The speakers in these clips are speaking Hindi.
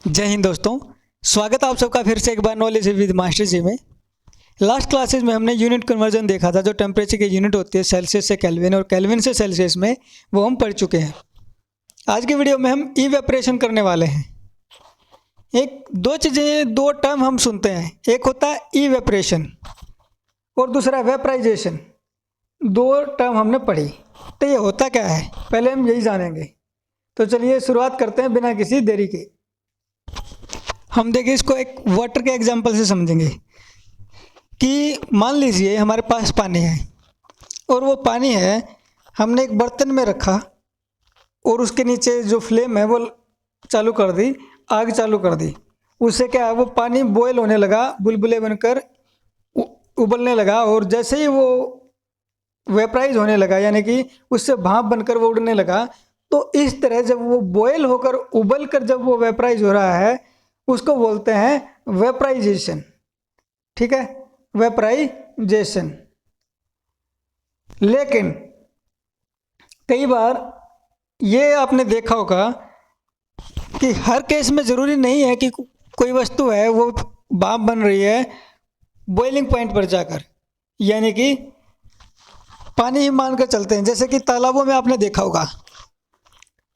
जय हिंद दोस्तों। स्वागत है आप सबका फिर से एक बार नॉलेज विद मास्टर जी में। लास्ट क्लासेस में हमने यूनिट कन्वर्जन देखा था, जो टेम्परेचर की यूनिट होती है सेल्सियस से केल्विन और केल्विन से सेल्सियस में, वो हम पढ़ चुके हैं। आज की वीडियो में हम इवेपोरेशन करने वाले हैं। दो टर्म हम सुनते हैं, एक होता है इवेपोरेशन और दूसरा वेपराइजेशन। दो टर्म हमने पढ़ी, तो ये होता क्या है पहले हम यही जानेंगे। तो चलिए शुरुआत करते हैं बिना किसी देरी के। हम देखिए इसको एक वाटर के एग्जांपल से समझेंगे कि मान लीजिए हमारे पास पानी है और वो पानी है हमने एक बर्तन में रखा और उसके नीचे जो फ्लेम है वो चालू कर दी, आग चालू कर दी। उससे क्या है, वो पानी बॉयल होने लगा, बुलबुले बनकर उबलने लगा और जैसे ही वो वेपराइज होने लगा, यानी कि उससे भाप बनकर वो उड़ने लगा। तो इस तरह जब वो बॉयल होकर उबल कर जब वो वेपराइज हो रहा है, उसको बोलते हैं वेपराइजेशन। ठीक है, वेपराइजेशन। लेकिन कई बार ये आपने देखा होगा कि हर केस में ज़रूरी नहीं है कि कोई वस्तु है वो भाप बन रही है बॉइलिंग पॉइंट पर जाकर, यानी कि पानी ही मानकर चलते हैं। जैसे कि तालाबों में आपने देखा होगा,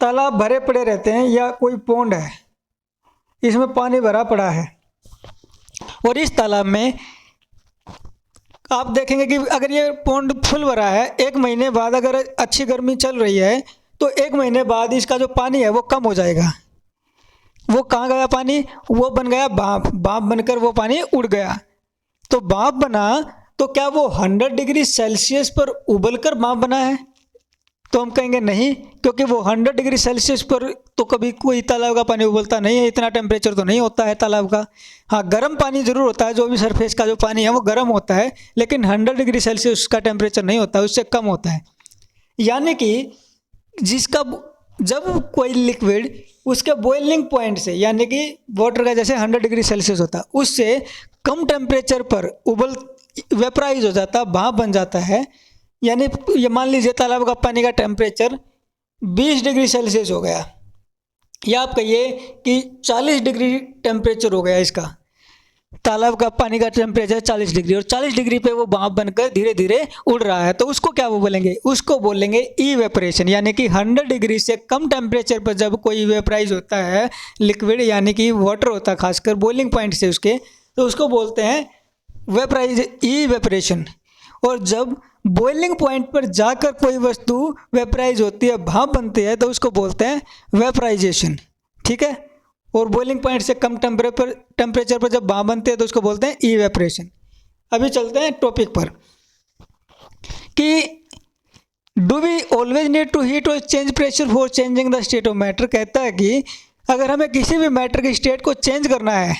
तालाब भरे पड़े रहते हैं या कोई पौंड है, इसमें पानी भरा पड़ा है और इस तालाब में आप देखेंगे कि अगर ये पौंड फुल भरा है, एक महीने बाद अगर अच्छी गर्मी चल रही है तो एक महीने बाद इसका जो पानी है वो कम हो जाएगा। वो कहाँ गया पानी? वो बन गया भाप। भाप बनकर वो पानी उड़ गया। तो भाप बना तो क्या वो 100 डिग्री सेल्सियस पर उबलकर भाप बना है? तो हम कहेंगे नहीं, क्योंकि वो 100 डिग्री सेल्सियस पर तो कभी कोई तालाब का पानी उबलता नहीं है, इतना टेम्परेचर तो नहीं होता है तालाब का। हाँ, गर्म पानी ज़रूर होता है, जो भी सरफेस का जो पानी है वो गर्म होता है, लेकिन 100 डिग्री सेल्सियस का टेम्परेचर नहीं होता है, उससे कम होता है। यानी कि जिसका जब कोई लिक्विड उसके बॉइलिंग पॉइंट से, यानी कि वाटर का जैसे 100 डिग्री सेल्सियस होता है, उससे कम टेम्परेचर पर वेपराइज हो जाता, भाप बन जाता है। यानी ये मान लीजिए तालाब का पानी का टेम्परेचर 20 डिग्री सेल्सियस हो गया, या आप कहिए कि 40 डिग्री टेम्परेचर हो गया इसका। तालाब का पानी का टेम्परेचर 40 डिग्री और 40 डिग्री पे वो भाप बनकर धीरे धीरे उड़ रहा है, तो उसको क्या वो बोलेंगे? उसको बोलेंगे इवेपोरेशन। यानी कि 100 डिग्री से कम टेम्परेचर पर जब कोई वेपराइज होता है लिक्विड, यानी कि वाटर होता है खासकर बॉइलिंग पॉइंट से उसके, तो उसको बोलते हैं इवेपोरेशन। और जब बॉइलिंग पॉइंट पर जाकर कोई वस्तु वेपराइज होती है, भाप बनती है, तो उसको बोलते हैं वेपराइजेशन। ठीक है, और बॉइलिंग पॉइंट से कम टेम्परेचर पर जब भाप बनती है तो उसको बोलते हैं इवेपोरेशन। अभी चलते हैं टॉपिक पर कि do we always need to heat और change pressure for changing the state of matter. कहता है कि अगर हमें किसी भी मैटर की स्टेट को चेंज करना है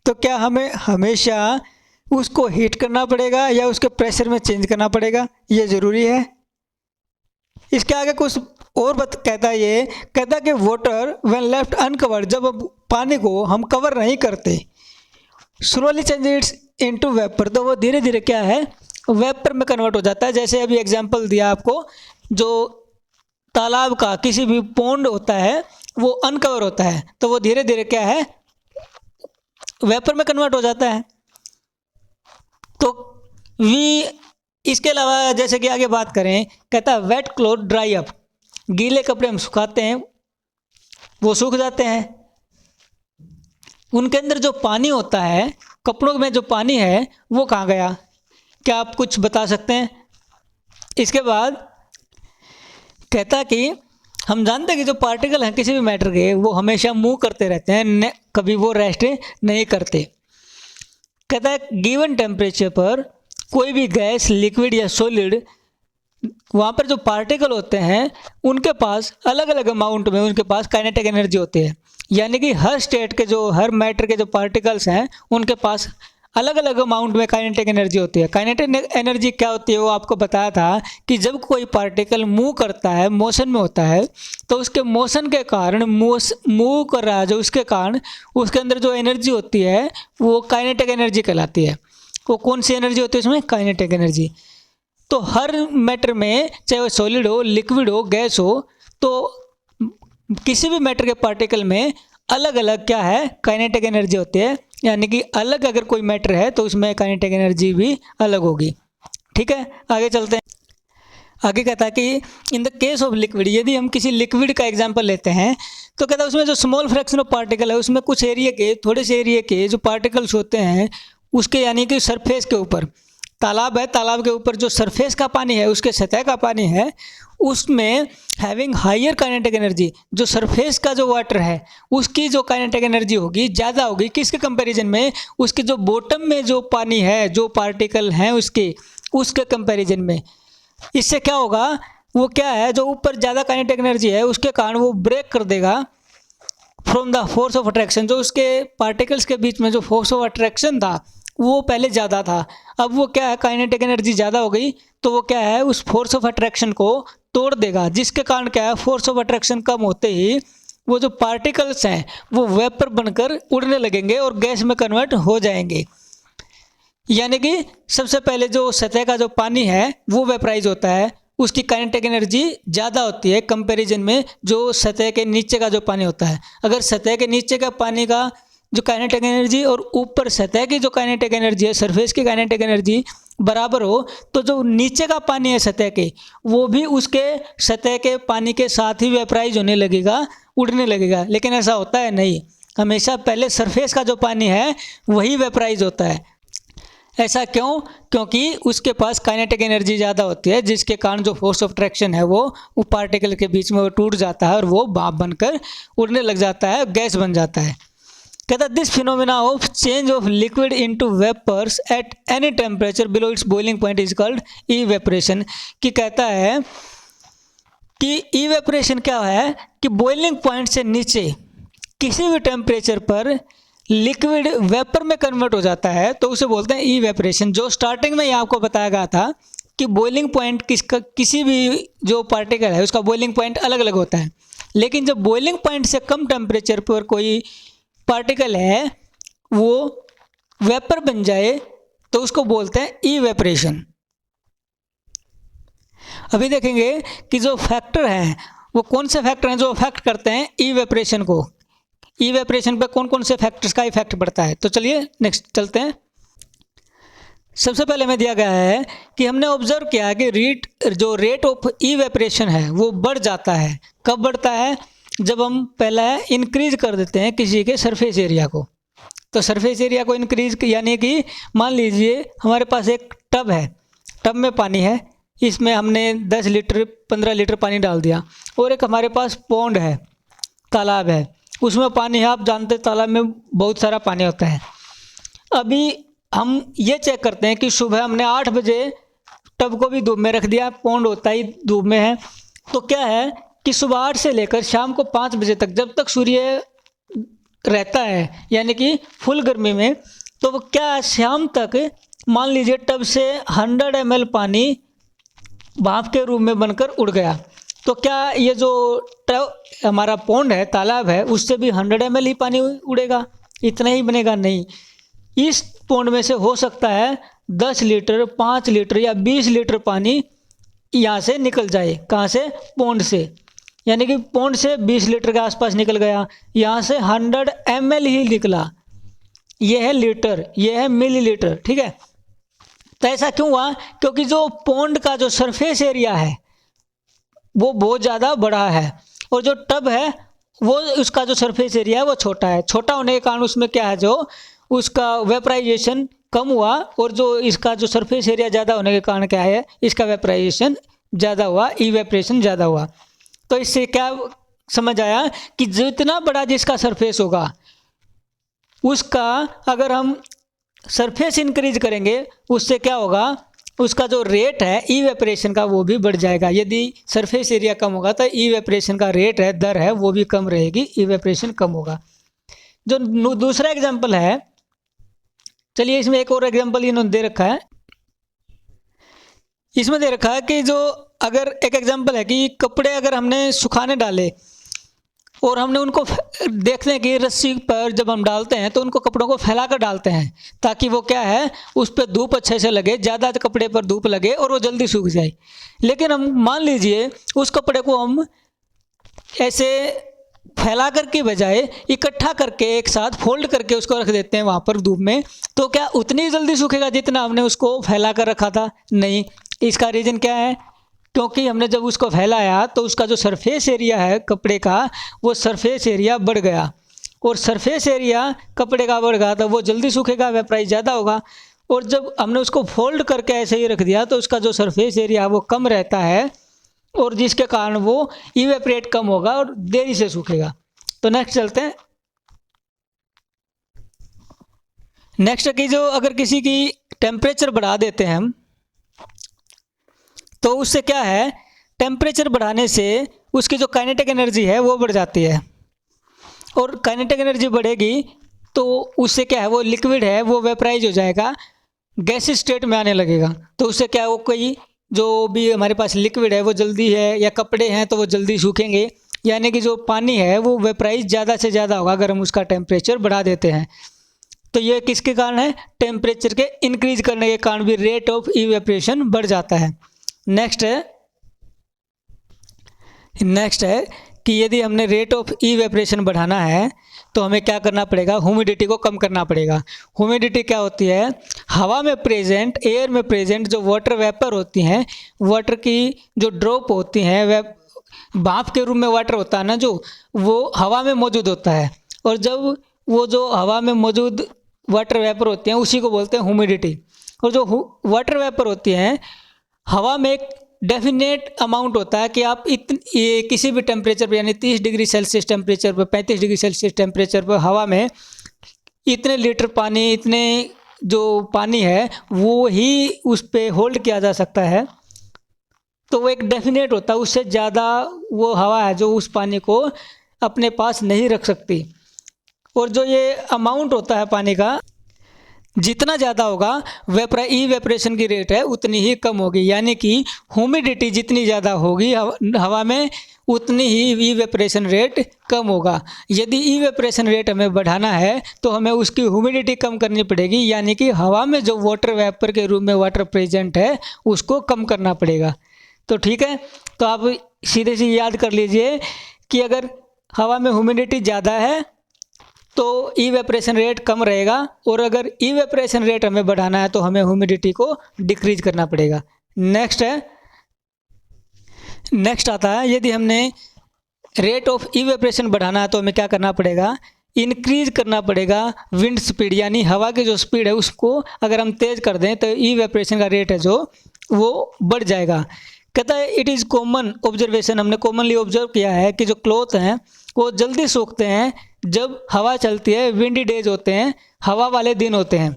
तो क्या हमें हमेशा उसको हीट करना पड़ेगा या उसके प्रेशर में चेंज करना पड़ेगा? ये ज़रूरी है। इसके आगे कुछ और कहता है कि वाटर व्हेन लेफ्ट अनकवर्ड, जब पानी को हम कवर नहीं करते, slowly change it's into vapour, तो वो धीरे धीरे क्या है, वेपर में कन्वर्ट हो जाता है। जैसे अभी एग्जांपल दिया आपको, जो तालाब का किसी भी पौंड होता है वो अनकवर होता है, तो वो धीरे धीरे क्या है, वेपर में कन्वर्ट हो जाता है। तो इसके अलावा जैसे कि आगे बात करें, कहता है वेट क्लॉथ ड्राई अप, गीले कपड़े हम सुखाते हैं वो सूख जाते हैं। उनके अंदर जो पानी होता है, कपड़ों में जो पानी है वो कहाँ गया? क्या आप कुछ बता सकते हैं? इसके बाद कहता कि हम जानते हैं कि जो पार्टिकल हैं किसी भी मैटर के, वो हमेशा मूव करते रहते हैं, कभी वो रेस्ट नहीं करते। कहता है गिवन टेम्परेचर पर कोई भी गैस, लिक्विड या सॉलिड, वहाँ पर जो पार्टिकल होते हैं उनके पास अलग अलग अमाउंट में उनके पास काइनेटिक एनर्जी होती है। यानी कि हर स्टेट के जो, हर मैटर के जो पार्टिकल्स हैं उनके पास अलग अलग अमाउंट में काइनेटिक एनर्जी होती है। काइनेटिक एनर्जी क्या होती है वो आपको बताया था कि जब कोई पार्टिकल मूव करता है, मोशन में होता है, तो उसके मोशन के कारण, मूव कर रहा है जो, उसके कारण उसके अंदर जो एनर्जी होती है वो काइनेटिक एनर्जी कहलाती है। वो कौन सी एनर्जी होती है उसमें? Kinetic energy. तो हर मैटर में, चाहे वो सॉलिड हो, लिक्विड हो, गैस हो, तो किसी भी मैटर के पार्टिकल में अलग अलग क्या है, काइनेटिक एनर्जी होती है, यानी कि अलग अगर कोई मैटर है तो उसमें काइनेटिक एनर्जी भी अलग होगी। ठीक है, आगे चलते हैं। आगे कहता है कि in the case of liquid, यदि हम किसी लिक्विड का एग्जांपल लेते हैं तो कहता है उसमें जो स्मॉल फ्रैक्शन ऑफ पार्टिकल है, उसमें कुछ एरिया के, थोड़े से एरिया के जो पार्टिकल्स होते हैं उसके, यानी कि सरफेस के ऊपर, तालाब है, तालाब के ऊपर जो सरफेस का पानी है, उसके सतह का पानी है, उसमें हैविंग हायर काइनेटिक एनर्जी, जो सरफेस का जो वाटर है उसकी जो काइनेटिक एनर्जी होगी ज़्यादा होगी, किसके कंपैरिजन में, उसके जो बॉटम में जो पानी है, जो पार्टिकल हैं उसके कंपैरिजन में। इससे क्या होगा, वो क्या है, जो ऊपर ज़्यादा काइनेटिक एनर्जी है उसके कारण वो ब्रेक कर देगा from the force of attraction, जो उसके पार्टिकल्स के बीच में जो फोर्स ऑफ अट्रैक्शन था वो पहले ज़्यादा था, अब वो क्या है, काइनेटिक एनर्जी ज़्यादा हो गई तो वो क्या है, उस फोर्स ऑफ अट्रैक्शन को तोड़ देगा, जिसके कारण क्या है, फोर्स ऑफ अट्रैक्शन कम होते ही वो जो पार्टिकल्स हैं वो वेपर बनकर उड़ने लगेंगे और गैस में कन्वर्ट हो जाएंगे। यानी कि सबसे पहले जो सतह का जो पानी है वो वेपराइज होता है, उसकी काइनेटिक एनर्जी ज़्यादा होती है कंपैरिजन में जो सतह के नीचे का जो पानी होता है। अगर सतह के नीचे का पानी का जो काइनेटिक एनर्जी और ऊपर सतह की जो काइनेटिक एनर्जी है, सरफेस की काइनेटिक एनर्जी बराबर हो, तो जो नीचे का पानी है सतह के, वो भी उसके सतह के पानी के साथ ही वेपराइज होने लगेगा, उड़ने लगेगा। लेकिन ऐसा होता है नहीं, हमेशा पहले सरफेस का जो पानी है वही वेपराइज होता है। ऐसा क्यों? क्योंकि उसके पास काइनेटिक एनर्जी ज़्यादा होती है, जिसके कारण जो फोर्स ऑफ अट्रैक्शन है वो पार्टिकल के बीच में वो टूट जाता है और वो भाप बनकर उड़ने लग जाता है, गैस बन जाता है। कहता है this phenomena of change of liquid into vapours at any temperature below its boiling point is called evaporation. कि कहता है कि इवेपोरेशन क्या है कि बॉइलिंग पॉइंट से नीचे किसी भी टेम्परेचर पर लिक्विड वेपर में कन्वर्ट हो जाता है तो उसे बोलते हैं इवेपोरेशन। जो स्टार्टिंग में ही आपको बताया गया था कि बॉइलिंग पॉइंट किसी भी जो पार्टिकल है उसका बॉइलिंग पॉइंट अलग अलग होता है, लेकिन जब बॉइलिंग पॉइंट से कम टेम्परेचर पर कोई पार्टिकल है वो वेपर बन जाए तो उसको बोलते हैं इवेपोरेशन। अभी देखेंगे कि जो फैक्टर हैं वो कौन से फैक्टर हैं जो अफेक्ट करते हैं इवेपोरेशन को, इवेपोरेशन पे कौन कौन से फैक्टर्स का इफेक्ट पड़ता है। तो चलिए नेक्स्ट चलते हैं। सबसे पहले में दिया गया है कि हमने ऑब्जर्व किया कि रेट ऑफ इवेपोरेशन है वो बढ़ जाता है। कब बढ़ता है? जब हम पहला इंक्रीज कर देते हैं किसी के सरफेस एरिया को। तो सरफेस एरिया को इंक्रीज यानी कि मान लीजिए हमारे पास एक टब है, टब में पानी है, इसमें हमने 10 लीटर 15 लीटर पानी डाल दिया, और एक हमारे पास पॉन्ड है, तालाब है, उसमें पानी है। आप जानते हैं तालाब में बहुत सारा पानी होता है। अभी हम ये चेक करते हैं कि सुबह हमने 8 बजे टब को भी धूप में रख दिया, पॉन्ड होता ही धूप में है, तो क्या है कि सुबह 8 से लेकर शाम को 5 बजे तक जब तक सूर्य रहता है यानी कि फुल गर्मी में, तो वो क्या शाम तक मान लीजिए टब से 100 ml पानी भाप के रूप में बनकर उड़ गया, तो क्या ये जो हमारा पॉन्ड है, तालाब है, उससे भी 100 ml ही पानी उड़ेगा? इतना ही बनेगा? नहीं, इस पॉन्ड में से हो सकता है 10 लीटर 5 लीटर या 20 लीटर पानी यहाँ से निकल जाए। कहाँ से? पॉन्ड से। यानी कि पॉन्ड से 20 लीटर के आसपास निकल गया, यहाँ से 100 ml ही निकला। ये है लीटर, ये है मिलीलीटर, ठीक है। तो ऐसा क्यों हुआ? क्योंकि जो पॉन्ड का जो सरफेस एरिया है वो बहुत ज़्यादा बड़ा है, और जो टब है वो उसका जो सरफेस एरिया है वो छोटा है। छोटा होने के कारण उसमें क्या है, जो उसका वेपराइजेशन कम हुआ, और जो इसका जो सरफेस एरिया ज़्यादा होने के कारण क्या है, इसका वेपराइजेशन ज़्यादा हुआ, इवेपरेशन ज़्यादा हुआ। तो इससे क्या समझ आया कि जितना बड़ा जिसका सरफेस होगा उसका अगर हम सरफेस इंक्रीज करेंगे उससे क्या होगा, उसका जो रेट है इवेपरेशन का वो भी बढ़ जाएगा। यदि सरफेस एरिया कम होगा तो इवेपरेशन का रेट है, दर है, वो भी कम रहेगी, इवेपरेशन कम होगा। जो दूसरा एग्जांपल है, चलिए इसमें एक और एग्जांपल इन्होंने दे रखा है। इसमें दे रखा है कि जो अगर एक एग्जांपल है कि कपड़े अगर हमने सुखाने डाले और हमने उनको देखते हैं कि रस्सी पर जब हम डालते हैं तो उनको कपड़ों को फैला कर डालते हैं ताकि वो क्या है, उस पर धूप अच्छे से लगे, ज़्यादा कपड़े पर धूप लगे और वो जल्दी सूख जाए। लेकिन हम मान लीजिए उस कपड़े को हम ऐसे फैला कर के बजाय इकट्ठा करके एक साथ फोल्ड करके उसको रख देते हैं वहाँ पर धूप में, तो क्या उतनी जल्दी सूखेगा जितना हमने उसको फैला कर रखा था? नहीं। इसका रीज़न क्या है? क्योंकि हमने जब उसको फैलाया तो उसका जो सरफेस एरिया है कपड़े का, वो सरफेस एरिया बढ़ गया, और सरफेस एरिया कपड़े का बढ़ गया तो वो जल्दी सूखेगा, वेपराइज ज़्यादा होगा। और जब हमने उसको फोल्ड करके ऐसे ही रख दिया तो उसका जो सरफेस एरिया वो कम रहता है, और जिसके कारण वो इवेपरेट कम होगा और देरी से सूखेगा। तो नेक्स्ट चलते हैं। नेक्स्ट की जो अगर किसी की टेम्परेचर बढ़ा देते हैं हम, तो उससे क्या है, टेम्परेचर बढ़ाने से उसकी जो काइनेटिक एनर्जी है वो बढ़ जाती है, और काइनेटिक एनर्जी बढ़ेगी तो उससे क्या है, वो लिक्विड है वो वेपराइज हो जाएगा, गैसी स्टेट में आने लगेगा। तो उससे क्या है, वो कोई जो भी हमारे पास लिक्विड है वो जल्दी है, या कपड़े हैं तो वो जल्दी सूखेंगे, यानी कि जो पानी है वो वेपराइज ज़्यादा से ज़्यादा होगा अगर हम उसका टेम्परेचर बढ़ा देते हैं। तो ये किसके कारण है? टेम्परेचर के इंक्रीज करने के कारण भी रेट ऑफ इवेपरेशन बढ़ जाता है। नेक्स्ट है कि यदि हमने रेट ऑफ इवेपरेशन बढ़ाना है तो हमें क्या करना पड़ेगा, ह्यूमिडिटी को कम करना पड़ेगा। ह्यूमिडिटी क्या होती है? हवा में प्रेजेंट, एयर में प्रेजेंट जो वाटर वेपर होती हैं, वाटर की जो ड्रॉप होती हैं, वह भाप के रूप में वाटर होता है ना जो, वो हवा में मौजूद होता है, और जब वो जो हवा में मौजूद वाटर वेपर होती हैं उसी को बोलते हैं ह्यूमिडिटी। और जो वाटर वेपर होती हैं हवा में एक डेफिनेट अमाउंट होता है कि आप ये किसी भी टेम्परेचर पर, यानी 30 डिग्री सेल्सियस टेम्परेचर पर, 35 डिग्री सेल्सियस टेम्परेचर पर हवा में इतने लीटर पानी, इतने जो पानी है वो ही उस पे होल्ड किया जा सकता है। तो वो एक डेफिनेट होता है, उससे ज़्यादा वो हवा है जो उस पानी को अपने पास नहीं रख सकती। और जो ये अमाउंट होता है पानी का, जितना ज़्यादा होगा इवेपरेशन की रेट है उतनी ही कम होगी, यानी कि ह्यूमिडिटी जितनी ज़्यादा होगी हवा में उतनी ही इवेपरेशन रेट कम होगा। यदि इवेपरेशन रेट हमें बढ़ाना है तो हमें उसकी ह्यूमिडिटी कम करनी पड़ेगी, यानी कि हवा में जो वाटर वेपर के रूप में वाटर प्रेजेंट है उसको कम करना पड़ेगा। तो ठीक है, तो आप सीधे से याद कर लीजिए कि अगर हवा में ह्यूमिडिटी ज़्यादा है तो इवेपरेशन रेट कम रहेगा, और अगर इवेपरेशन रेट हमें बढ़ाना है तो हमें ह्यूमिडिटी को डिक्रीज करना पड़ेगा। नेक्स्ट आता है, यदि हमने रेट ऑफ इवेपरेशन बढ़ाना है तो हमें क्या करना पड़ेगा, इंक्रीज करना पड़ेगा विंड स्पीड, यानी हवा की जो स्पीड है उसको अगर हम तेज़ कर दें तो इवेपरेशन का रेट है जो वो बढ़ जाएगा। कहता है इट इज़ कॉमन ऑब्जर्वेशन, हमने कॉमनली ऑब्जर्व किया है कि जो क्लॉथ हैं वो जल्दी सूखते हैं जब हवा चलती है, विंडी डेज होते हैं, हवा वाले दिन होते हैं।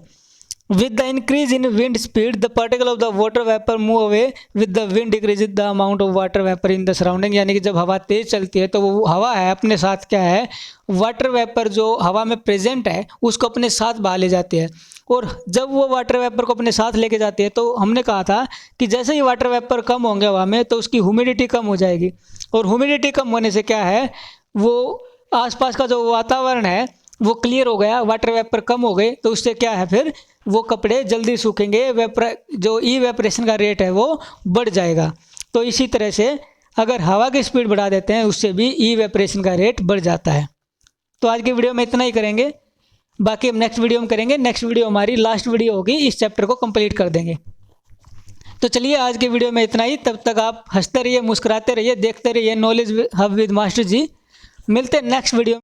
With the increase in wind speed the particle of the water vapour move away with the wind decrease the amount of water vapour in the surrounding, यानी कि जब हवा तेज चलती है तो वो हवा है अपने साथ क्या है, वाटर वेपर जो हवा में प्रेजेंट है उसको अपने साथ बहा ले जाती है। और जब वो वाटर वेपर को अपने साथ लेके जाती है तो हमने कहा था कि जैसे ही वाटर वेपर कम होंगे हवा में तो उसकी ह्यूमिडिटी कम हो जाएगी, और ह्यूमिडिटी कम होने से क्या है, वो आसपास का जो वातावरण है वो क्लियर हो गया, वाटर वेपर कम हो गए, तो उससे क्या है फिर वो कपड़े जल्दी सूखेंगे, जो इवेपरेशन का रेट है वो बढ़ जाएगा। तो इसी तरह से अगर हवा की स्पीड बढ़ा देते हैं उससे भी इवेपरेशन का रेट बढ़ जाता है। तो आज की वीडियो में इतना ही करेंगे, बाकी हम नेक्स्ट वीडियो में करेंगे। नेक्स्ट वीडियो हमारी लास्ट वीडियो होगी, इस चैप्टर को कंप्लीट कर देंगे। तो चलिए आज की वीडियो में इतना ही, तब तक आप हंसते रहिए, मुस्कुराते रहिए, देखते रहिए नॉलेज हब विद मास्टर जी। मिलते हैं नेक्स्ट वीडियो।